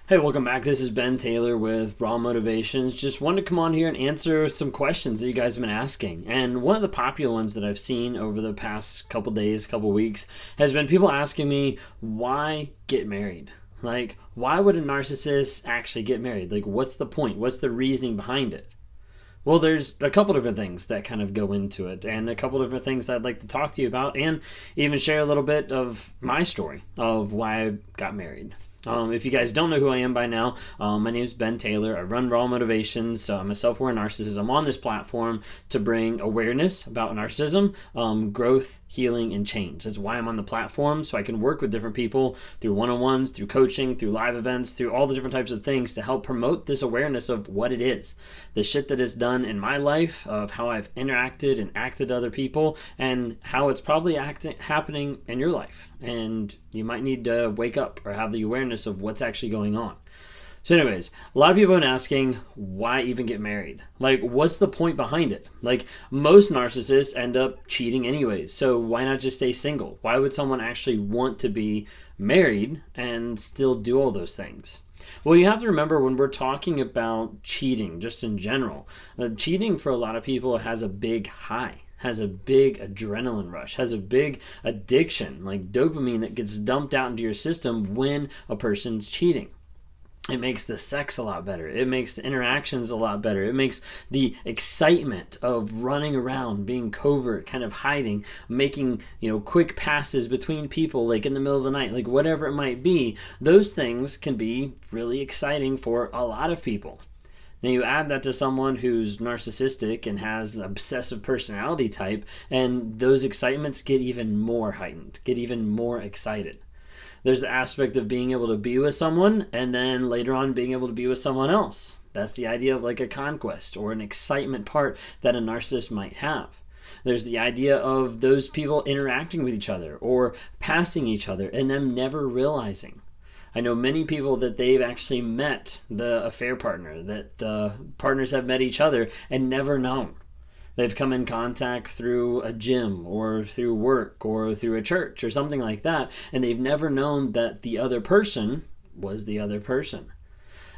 Hey, welcome back. This is Ben Taylor with Raw Motivations. Just wanted to come on here and answer some questions that you guys have been asking. And one of the popular ones that I've seen over the past couple days, couple weeks, has been people asking me, why get married? Like, why would a narcissist actually get married? Like, what's the point? What's the reasoning behind it? Well, there's a couple different things that kind of go into it, and a couple different things I'd like to talk to you about, and even share a little bit of my story of why I got married. If you guys don't know who I am by now, my name is Ben Taylor. I run Raw Motivations. So I'm a self-aware narcissist. I'm on this platform to bring awareness about narcissism, growth, healing, and change. That's why I'm on the platform, so I can work with different people through one-on-ones, through coaching, through live events, through all the different types of things to help promote this awareness of what it is, the shit that it's done in my life, of how I've interacted and acted to other people, and how it's probably happening in your life. And you might need to wake up or have the awareness of what's actually going on. So anyways, a lot of people have been asking, why even get married? Like, what's the point behind it? Like, most narcissists end up cheating anyways, so why not just stay single? Why would someone actually want to be married and still do all those things? Well, you have to remember when we're talking about cheating, just in general, cheating for a lot of people has a big high, has a big adrenaline rush, has a big addiction, like dopamine that gets dumped out into your system when a person's cheating. It makes the sex a lot better. It makes the interactions a lot better. It makes the excitement of running around, being covert, kind of hiding, making, quick passes between people, like in the middle of the night, like whatever it might be. Those things can be really exciting for a lot of people. Now you add that to someone who's narcissistic and has an obsessive personality type, and those excitements get even more heightened, get even more excited. There's the aspect of being able to be with someone and then later on being able to be with someone else. That's the idea of like a conquest or an excitement part that a narcissist might have. There's the idea of those people interacting with each other or passing each other and them never realizing. I know many people that they've actually met the affair partner, that the partners have met each other and never known. They've come in contact through a gym or through work or through a church or something like that, and they've never known that the other person was the other person.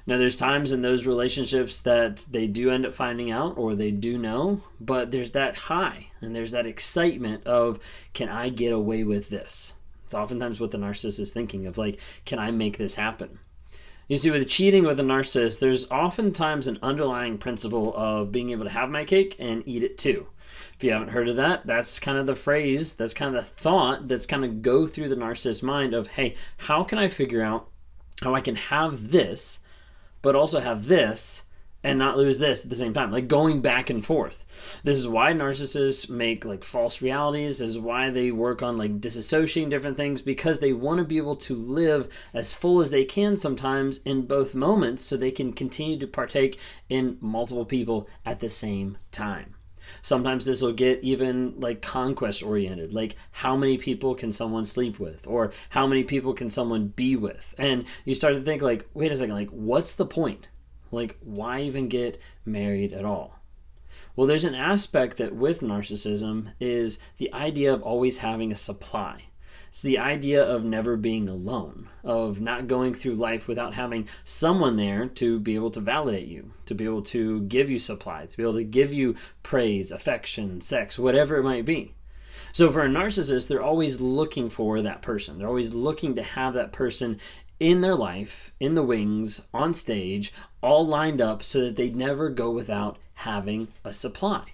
Now, there's times in those relationships that they do end up finding out or they do know, but there's that high and there's that excitement of, can I get away with this? It's oftentimes what the narcissist is thinking of, like, can I make this happen? You see, with cheating with a narcissist, there's oftentimes an underlying principle of being able to have my cake and eat it too. If you haven't heard of that, that's kind of the phrase, that's kind of the thought that's kind of go through the narcissist's mind of, hey, how can I figure out how I can have this, but also have this, and not lose this at the same time, like going back and forth. This is why narcissists make like false realities. This is why they work on like disassociating different things, because they want to be able to live as full as they can sometimes in both moments so they can continue to partake in multiple people at the same time. Sometimes this will get even like conquest oriented, like how many people can someone sleep with or how many people can someone be with? And you start to think like, wait a second, like what's the point? Like, why even get married at all? Well, there's an aspect that with narcissism is the idea of always having a supply. It's the idea of never being alone, of not going through life without having someone there to be able to validate you, to be able to give you supply, to be able to give you praise, affection, sex, whatever it might be. So for a narcissist, they're always looking for that person. They're always looking to have that person in their life, in the wings, on stage, all lined up so that they never go without having a supply.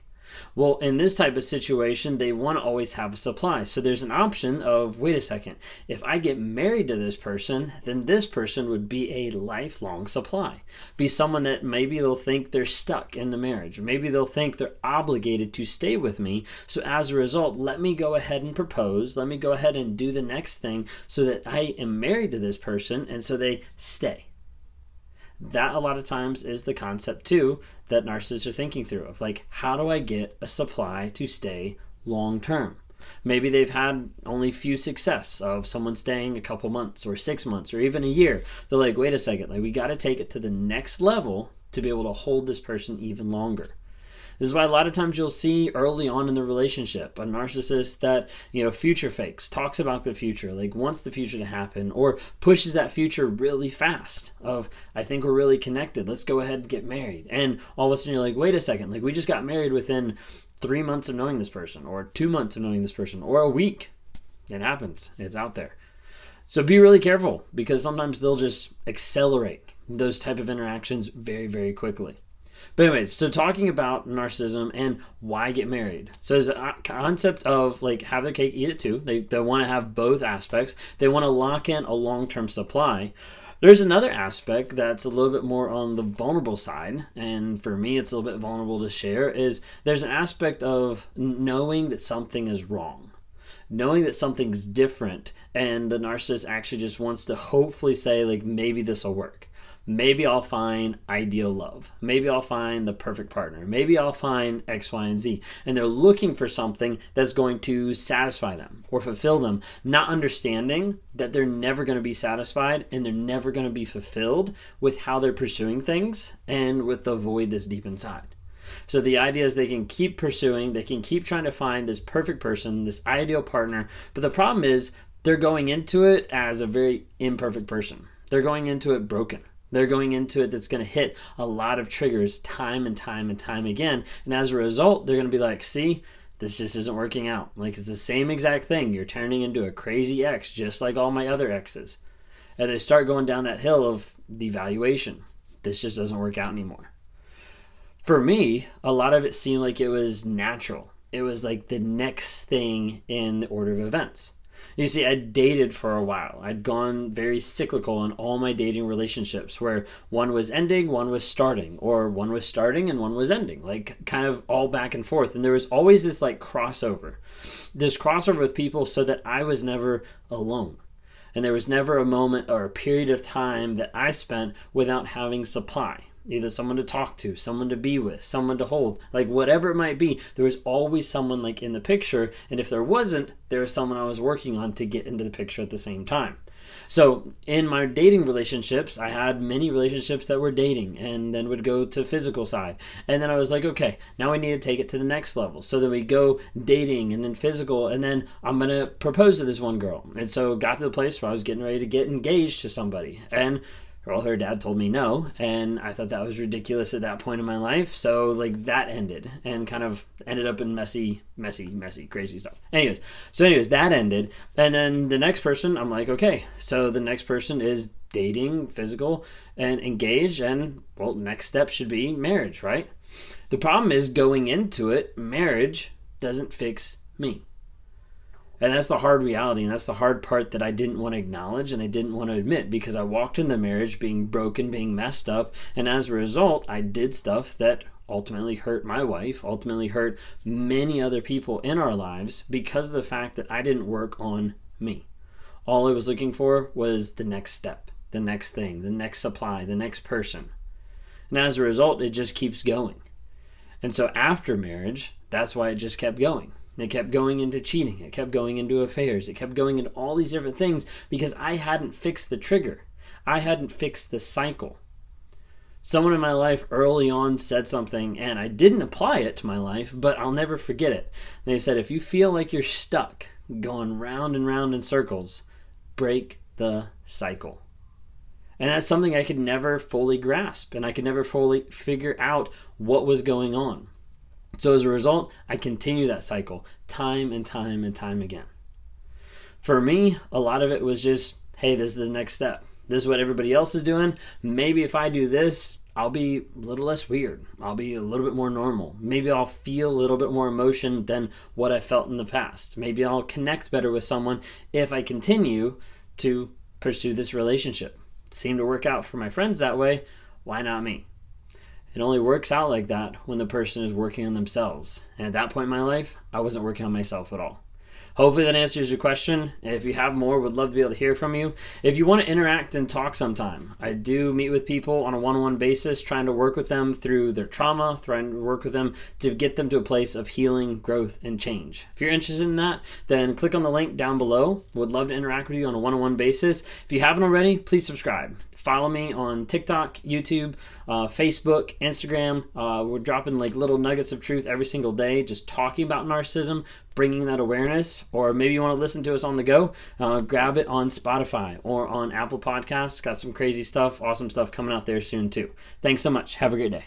Well, in this type of situation, they want to always have a supply. So there's an option of, wait a second, if I get married to this person, then this person would be a lifelong supply. Be someone that maybe they'll think they're stuck in the marriage. Maybe they'll think they're obligated to stay with me. So as a result, let me go ahead and propose. Let me go ahead and do the next thing so that I am married to this person, and so they stay. That a lot of times is the concept too that narcissists are thinking through of like, how do I get a supply to stay long term? Maybe they've had only few success of someone staying a couple months or 6 months or even a year. They're like, wait a second, like we got to take it to the next level to be able to hold this person even longer. This is why a lot of times you'll see early on in the relationship a narcissist that, future fakes, talks about the future, like wants the future to happen, or pushes that future really fast of, I think we're really connected, let's go ahead and get married. And all of a sudden you're like, wait a second, like we just got married within 3 months of knowing this person, or 2 months of knowing this person, or a week. It happens. It's out there. So be really careful, because sometimes they'll just accelerate those type of interactions very, very quickly. But anyways, so talking about narcissism and why get married. So there's a concept of like have their cake, eat it too. They want to have both aspects. They want to lock in a long-term supply. There's another aspect that's a little bit more on the vulnerable side, and for me it's a little bit vulnerable to share, is there's an aspect of knowing that something is wrong. Knowing that something's different, and the narcissist actually just wants to hopefully say, like, maybe this will work. Maybe I'll find ideal love. Maybe I'll find the perfect partner. Maybe I'll find X, Y, and Z. And they're looking for something that's going to satisfy them or fulfill them, not understanding that they're never going to be satisfied and they're never going to be fulfilled with how they're pursuing things and with the void that's deep inside. So the idea is they can keep pursuing, they can keep trying to find this perfect person, this ideal partner, but the problem is they're going into it as a very imperfect person. They're going into it broken. They're going into it that's going to hit a lot of triggers time and time and time again, and as a result, they're going to be like, see, this just isn't working out. Like, it's the same exact thing. You're turning into a crazy ex, just like all my other exes. And they start going down that hill of devaluation. This just doesn't work out anymore. For me, a lot of it seemed like it was natural. It was like the next thing in the order of events. You see, I dated for a while. I'd gone very cyclical in all my dating relationships where one was ending, one was starting, or one was starting and one was ending, like kind of all back and forth. And there was always this like crossover with people so that I was never alone. And there was never a moment or a period of time that I spent without having supply. Either someone to talk to, someone to be with, someone to hold, like whatever it might be, there was always someone like in the picture. And if there wasn't, there was someone I was working on to get into the picture at the same time. So in my dating relationships, I had many relationships that were dating and then would go to physical side. And then I was like, okay, now we need to take it to the next level. So then we go dating and then physical, and then I'm going to propose to this one girl. And so got to the place where I was getting ready to get engaged to somebody. And well, her dad told me no, and I thought that was ridiculous at that point in my life. So like that ended and kind of ended up in messy, crazy stuff. Anyways, that ended. And then the next person, I'm like, okay, so the next person is dating, physical, and engaged, and well, next step should be marriage, right? The problem is going into it, marriage doesn't fix me. And that's the hard reality, and that's the hard part that I didn't want to acknowledge and I didn't want to admit, because I walked in the marriage being broken, being messed up, and as a result, I did stuff that ultimately hurt my wife, ultimately hurt many other people in our lives because of the fact that I didn't work on me. All I was looking for was the next step, the next thing, the next supply, the next person. And as a result, it just keeps going. And so after marriage, that's why it just kept going. It kept going into cheating. It kept going into affairs. It kept going into all these different things because I hadn't fixed the trigger. I hadn't fixed the cycle. Someone in my life early on said something, and I didn't apply it to my life, but I'll never forget it. They said, if you feel like you're stuck, going round and round in circles, break the cycle. And that's something I could never fully grasp, and I could never fully figure out what was going on. So as a result, I continue that cycle time and time and time again. For me, a lot of it was just, hey, this is the next step. This is what everybody else is doing. Maybe if I do this, I'll be a little less weird. I'll be a little bit more normal. Maybe I'll feel a little bit more emotion than what I felt in the past. Maybe I'll connect better with someone if I continue to pursue this relationship. It seemed to work out for my friends that way. Why not me? It only works out like that when the person is working on themselves. And at that point in my life, I wasn't working on myself at all. Hopefully that answers your question. If you have more, would love to be able to hear from you. If you want to interact and talk sometime, I do meet with people on a one-on-one basis, trying to work with them through their trauma, trying to work with them to get them to a place of healing, growth, and change. If you're interested in that, then click on the link down below. Would love to interact with you on a one-on-one basis. If you haven't already, please subscribe. follow me on TikTok, YouTube, Facebook, Instagram. We're dropping like little nuggets of truth every single day, just talking about narcissism, bringing that awareness. Or maybe you want to listen to us on the go, grab it on Spotify or on Apple Podcasts. Got some crazy stuff, awesome stuff coming out there soon too. Thanks so much. Have a great day.